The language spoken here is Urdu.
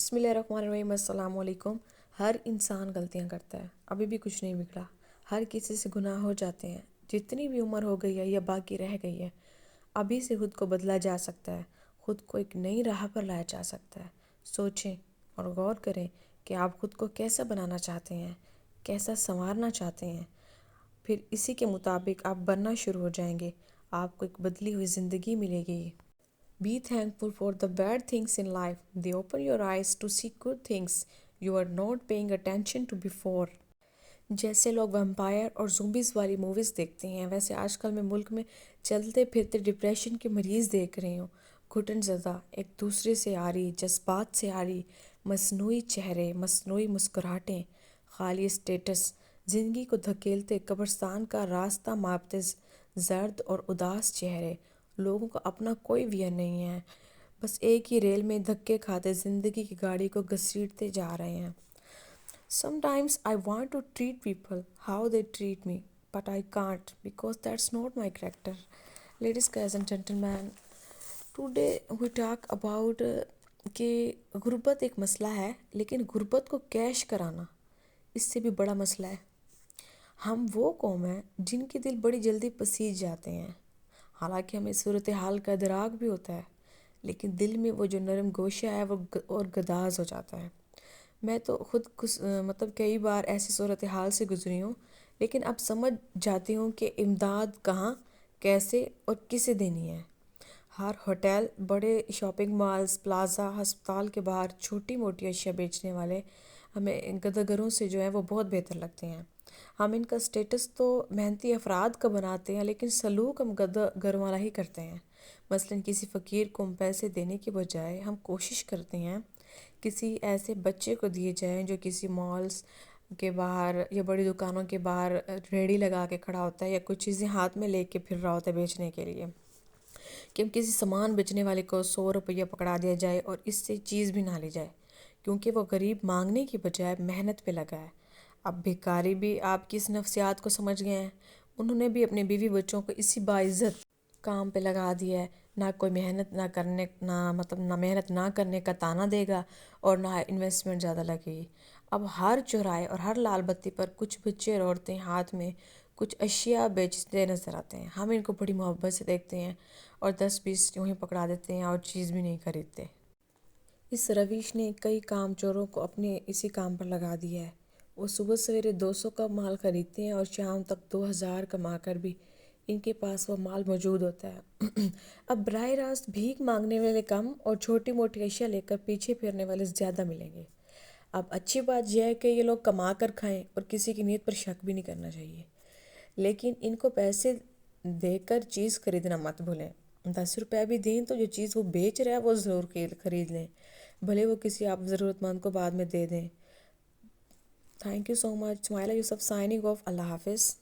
بسم اللہ الرحمن الرحیم۔ السلام علیکم۔ ہر انسان غلطیاں کرتا ہے، ابھی بھی کچھ نہیں بگڑا۔ ہر کسی سے گناہ ہو جاتے ہیں، جتنی بھی عمر ہو گئی ہے یا باقی رہ گئی ہے، ابھی سے خود کو بدلا جا سکتا ہے، خود کو ایک نئی راہ پر لایا جا سکتا ہے۔ سوچیں اور غور کریں کہ آپ خود کو کیسا بنانا چاہتے ہیں، کیسا سنوارنا چاہتے ہیں، پھر اسی کے مطابق آپ بننا شروع ہو جائیں گے، آپ کو ایک بدلی ہوئی زندگی ملے گی۔ Be thankful for the bad things in life. They open your eyes to see good things you are not paying attention to before. جیسے لوگ ویمپائر اور زومبیز والی موویز دیکھتے ہیں، ویسے آج کل میں ملک میں چلتے پھرتے ڈپریشن کے مریض دیکھ رہی ہوں۔ گھٹن زدہ، ایک دوسرے سے آ رہی، جذبات سے آ رہی، مصنوعی چہرے، مصنوعی مسکراہٹیں، خالی اسٹیٹس، زندگی کو دھکیلتے قبرستان کا راستہ ماپتے زرد اور اداس چہرے۔ لوگوں کا اپنا کوئی ویژن نہیں ہے، بس ایک ہی ریل میں دھکے کھاتے زندگی کی گاڑی کو گھسیٹتے جا رہے ہیں۔ Sometimes I want to treat people how they treat me, but I can't because that's not my character. Ladies, guys and gentlemen, today we talk about کہ غربت ایک مسئلہ ہے، لیکن غربت کو کیش کرانا اس سے بھی بڑا مسئلہ ہے۔ ہم وہ قوم ہیں جن کے دل بڑی جلدی پسیج جاتے ہیں، حالانکہ ہمیں صورتحال کا ادراک بھی ہوتا ہے، لیکن دل میں وہ جو نرم گوشہ ہے وہ اور گداز ہو جاتا ہے۔ میں تو خود کئی بار ایسی صورتحال سے گزری ہوں، لیکن اب سمجھ جاتی ہوں کہ امداد کہاں، کیسے اور کسے دینی ہے۔ ہر ہوٹل، بڑے شاپنگ مالز، پلازا، ہسپتال کے باہر چھوٹی موٹی اشیاء بیچنے والے ہمیں گداگروں سے جو ہے وہ بہت بہتر لگتے ہیں۔ ہم ان کا سٹیٹس تو محنتی افراد کا بناتے ہیں، لیکن سلوک ہم گداگروں والا ہی کرتے ہیں۔ مثلاً کسی فقیر کو ہم پیسے دینے کے بجائے ہم کوشش کرتے ہیں کسی ایسے بچے کو دیے جائیں جو کسی مالز کے باہر یا بڑی دکانوں کے باہر ریڑھی لگا کے کھڑا ہوتا ہے یا کچھ چیزیں ہاتھ میں لے کے پھر رہا ہوتا ہے بیچنے کے لیے، کہ ہم کسی سامان بیچنے والے کو 100 روپیہ پکڑا دیا جائے اور اس سے چیز بھی نہ لی جائے، کیونکہ وہ غریب مانگنے کی بجائے محنت پہ لگا ہے۔ اب بھکاری بھی آپ کی اس نفسیات کو سمجھ گئے ہیں، انہوں نے بھی اپنے بیوی بچوں کو اسی باعزت کام پہ لگا دیا ہے۔ نہ کوئی محنت نہ محنت نہ کرنے کا طعنہ دے گا اور نہ انویسٹمنٹ زیادہ لگے گی۔ اب ہر چوراہے اور ہر لال بتی پر کچھ بچے اور عورتیں ہاتھ میں کچھ اشیاء بیچتے نظر آتے ہیں۔ ہم ان کو بڑی محبت سے دیکھتے ہیں اور 10-20 یوں ہی پکڑا دیتے ہیں اور چیز بھی نہیں خریدتے۔ اس روش نے کئی کام چوروں کو اپنے اسی کام پر لگا دیا ہے۔ وہ صبح سویرے 200 کا مال خریدتے ہیں اور شام تک 2000 کما کر بھی ان کے پاس وہ مال موجود ہوتا ہے۔ اب براہ راست بھیک مانگنے والے کم اور چھوٹی موٹی اشیاء لے کر پیچھے پھرنے والے زیادہ ملیں گے۔ اب اچھی بات یہ ہے کہ یہ لوگ کما کر کھائیں اور کسی کی نیت پر شک بھی نہیں کرنا چاہیے، لیکن ان کو پیسے دے کر چیز خریدنا مت بھولیں۔ 10 روپے بھی دیں تو جو چیز وہ بیچ رہا ہے وہ ضرور خرید لیں، بھلے وہ کسی آپ ضرورت مند کو بعد میں دے دیں۔ Thank you so much. Ismaila Yusuf signing off. اللہ حافظ۔